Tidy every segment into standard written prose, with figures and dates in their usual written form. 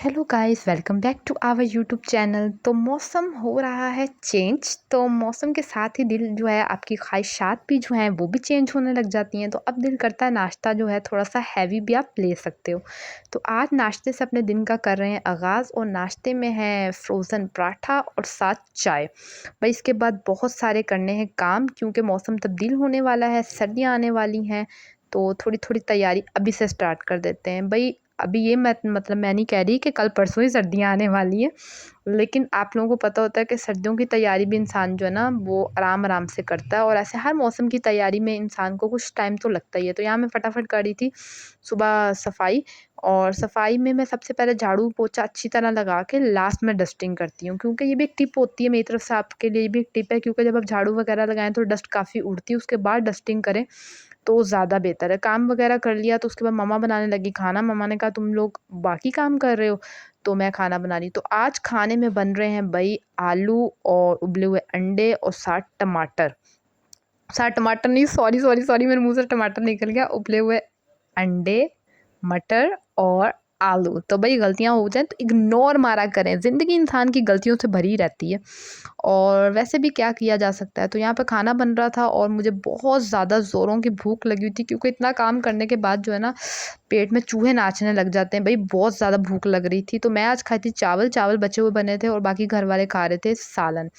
Hello guys, welcome back to our YouTube channel. तो मौसम हो रहा है चेंज। तो मौसम के साथ ही दिल जो है, आपकी ख्वाहिशात भी जो हैं वो भी चेंज होने लग जाती हैं। तो अब दिल करता है नाश्ता जो है थोड़ा सा हैवी भी आप ले सकते हो। तो आज नाश्ते से अपने दिन का कर रहे हैं आगाज़, और नाश्ते में है फ्रोज़न पराठा और साथ चाय। भाई इसके बाद बहुत सारे करने हैं काम, क्योंकि मौसम तब्दील होने वाला है, सर्दियाँ आने वाली हैं। तो थोड़ी थोड़ी तैयारी अभी से स्टार्ट कर देते हैं भाई। अभी ये मैं नहीं कह रही कि कल परसों ही सर्दियाँ आने वाली हैं, लेकिन आप लोगों को पता होता है कि सर्दियों की तैयारी भी इंसान जो है ना वो आराम-आराम से करता है, और ऐसे हर मौसम की तैयारी में इंसान को कुछ टाइम तो लगता ही है। तो यहाँ मैं फटाफट कर रही थी सुबह सफाई, और सफाई में मैं सबसे पहले झाड़ू पोछा अच्छी तरह लगा के लास्ट में डस्टिंग करती हूँ, क्योंकि ये भी एक टिप होती है मेरी तरफ से आपके लिए, ये भी एक टिप है, क्योंकि जब आप झाड़ू वगैरह लगाएँ तो डस्ट काफ़ी उड़ती है, उसके बाद डस्टिंग करें तो ज़्यादा बेहतर है। काम वगैरह कर लिया तो उसके बाद मम्मा बनाने लगी खाना। मम्मा ने कहा तुम लोग बाकी काम कर रहे हो, तो मैं खाना बना रही। तो आज खाने में बन रहे हैं भई आलू और उबले हुए अंडे और साथ टमाटर। साथ टमाटर नहीं, सॉरी, सॉरी, सॉरी, मेरे मुँह से टमाटर निकल गया। उबले हुए अंडे, मटर और आलू। तो भई गलतियाँ हो जाएँ तो इग्नोर मारा करें। ज़िंदगी इंसान की गलतियों से भरी रहती है, और वैसे भी क्या किया जा सकता है। तो यहाँ पे खाना बन रहा था और मुझे बहुत ज़्यादा ज़ोरों की भूख लगी हुई थी, क्योंकि इतना काम करने के बाद जो है ना पेट में चूहे नाचने लग जाते हैं। भई बहुत ज़्यादा भूख लग रही थी। तो मैं आज खाई थी चावल, चावल बचे हुए बने थे, और बाकी घर वाले खा रहे थे सालन।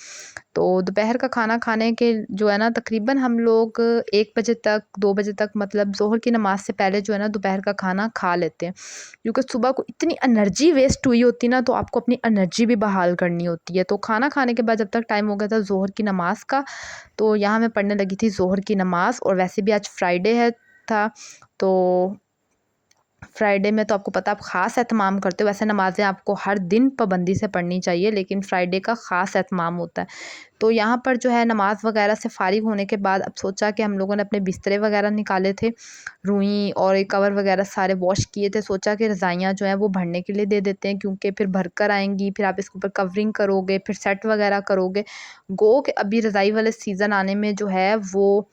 तो दोपहर का खाना खाने के जो है ना तकरीबन हम लोग 1 बजे तक, 2 बजे तक, मतलब ज़ोहर की नमाज़ से पहले जो है ना दोपहर का खाना खा लेते हैं। क्योंकि सुबह को इतनी एनर्जी वेस्ट हुई होती है ना, तो आपको अपनी एनर्जी भी बहाल करनी होती है। तो खाना खाने के बाद जब तक टाइम हो गया था ज़ोहर की नमाज़ का, तो यहाँ मैं पढ़ने लगी थी ज़ोहर की नमाज़। और वैसे भी आज फ्राइडे है था, तो फ्राइडे में तो आपको पता है आप ख़ास एहतमाम करते हो। वैसे नमाज़ें आपको हर दिन पाबंदी से पढ़नी चाहिए, लेकिन फ्राइडे का ख़ास एहतमाम होता है। तो यहाँ पर जो है नमाज़ वग़ैरह से फ़ारिग होने के बाद अब सोचा कि हम लोगों ने अपने बिस्तरे वग़ैरह निकाले थे, रुई और ये कवर वग़ैरह सारे वॉश किए थे। सोचा कि रज़ाइयाँ जो हैं वो भरने के लिए दे देते हैं, क्योंकि फिर भर कर आएँगी, फिर आप इसके ऊपर कवरिंग करोगे, फिर सेट वग़ैरह करोगे। गो के अभी रज़ाई वाले सीज़न आने में जो है वो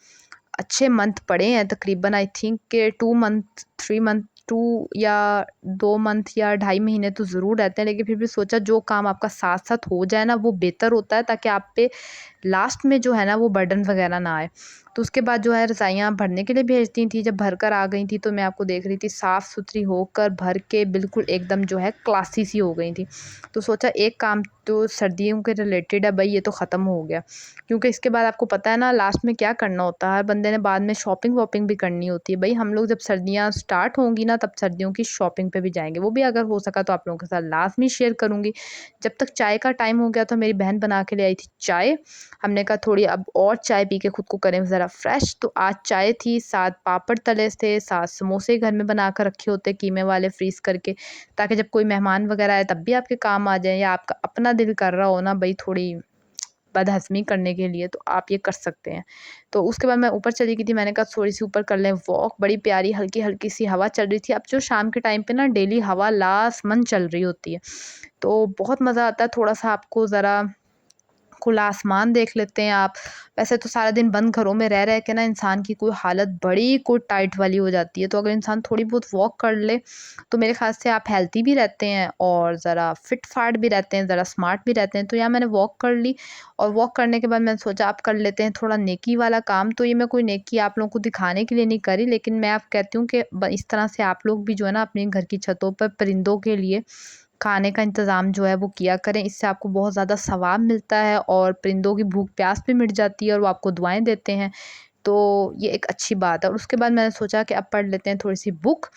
अच्छे मंथ पड़े हैं, तकरीबन आई थिंक के 2 मंथ, 3 मंथ, 2 या 2 मंथ या ढाई महीने तो ज़रूर रहते हैं। लेकिन फिर भी सोचा जो काम आपका साथ-साथ हो जाए ना वो बेहतर होता है, ताकि आप पे लास्ट में जो है ना वो बर्डन वग़ैरह ना आए। तो उसके बाद जो है रज़ाइयाँ भरने के लिए भेज दी थी। जब भर कर आ गई थी तो मैं आपको देख रही थी साफ़-सुथरी होकर भर के बिल्कुल एकदम जो है क्लासी सी हो गई थी। तो सोचा एक काम तो सर्दियों के रिलेटेड है भई, ये तो ख़त्म हो गया। क्योंकि इसके बाद आपको पता है ना लास्ट में क्या करना होता है, हर बंदे ने बाद में शॉपिंग वॉपिंग भी करनी होती है। भई हम लोग जब सर्दियाँ स्टार्ट होंगी ना तब सर्दियों की शॉपिंग पे भी जाएँगे। वो भी अगर हो सका तो आप लोगों के साथ लाज़मी शेयर करूँगी। जब तक चाय का टाइम हो गया तो मेरी बहन बना के ले आई थी चाय। हमने कहा थोड़ी अब और चाय पी के खुद को करें ज़रा फ्रेश। तो आज चाय थी, साथ पापड़ तले थे, साथ समोसे घर में बना कर रखे होते कीमे वाले फ्रीज़ करके, ताकि जब कोई मेहमान वगैरह आए तब भी आपके काम आ जाएँ, या आपका अपना दिल कर रहा हो ना भई थोड़ी बदहज़मी करने के लिए, तो आप ये कर सकते हैं। तो उसके बाद मैं ऊपर चली गई थी, मैंने कहा थोड़ी-सी ऊपर कर लें वॉक। बड़ी प्यारी हल्की-हल्की सी हवा चल रही थी। अब जो शाम के टाइम पे ना डेली हवा लासमंद चल रही होती है, तो बहुत मज़ा आता है। थोड़ा-सा आपको ज़रा खुला आसमान देख लेते हैं आप। वैसे तो सारा दिन बंद घरों में रह के ना इंसान की कोई हालत बड़ी कोई टाइट वाली हो जाती है। तो अगर इंसान थोड़ी बहुत वॉक कर ले, तो मेरे ख़्याल से आप हेल्थी भी रहते हैं और ज़रा फिट-फाट भी रहते हैं, ज़रा स्मार्ट भी रहते हैं। तो यहाँ मैंने वॉक कर ली, और वॉक करने के बाद मैंने सोचा अब कर लेते हैं थोड़ा नेकी वाला काम। तो ये मैं कोई नेकी आप लोगों को दिखाने के लिए नहीं करी, लेकिन मैं आप कहती हूँ कि ब इस तरह से आप लोग भी जो है ना अपने घर की छतों पर परिंदों के लिए खाने का इंतज़ाम जो है वो किया करें। इससे आपको बहुत ज़्यादा सवाब मिलता है, और परिंदों की भूख प्यास भी मिट जाती है, और वो आपको दुआएँ देते हैं। तो ये एक अच्छी बात है। और उसके बाद मैंने सोचा कि अब पढ़ लेते हैं थोड़ी-सी बुक।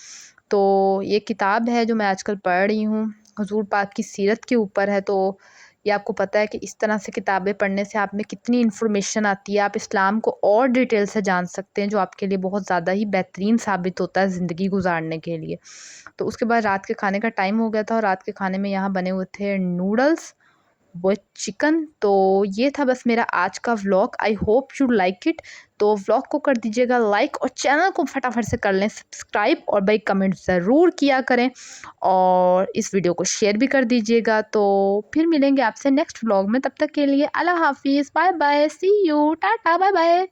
तो ये किताब है जो मैं आजकल पढ़ रही हूँ, हुज़ूर पाक की सीरत के ऊपर है। तो ये आपको पता है कि इस तरह से किताबें पढ़ने से आप में कितनी इन्फॉर्मेशन आती है। आप इस्लाम को और डिटेल से जान सकते हैं, जो आपके लिए बहुत ज़्यादा ही बेहतरीन साबित होता है ज़िंदगी गुज़ारने के लिए। तो उसके बाद रात के खाने का टाइम हो गया था, और रात के खाने में यहाँ बने हुए थे नूडल्स विद चिकन। तो ये था बस मेरा आज का vlog. I hope you like it. तो व्लॉग को कर दीजिएगा लाइक, और चैनल को फटाफट से कर लें सब्सक्राइब, और भाई कमेंट ज़रूर किया करें, और इस वीडियो को शेयर भी कर दीजिएगा। तो फिर मिलेंगे आपसे नेक्स्ट व्लॉग में, तब तक के लिए अल्लाह हाफिज़, bye bye, see you, tata, bye bye.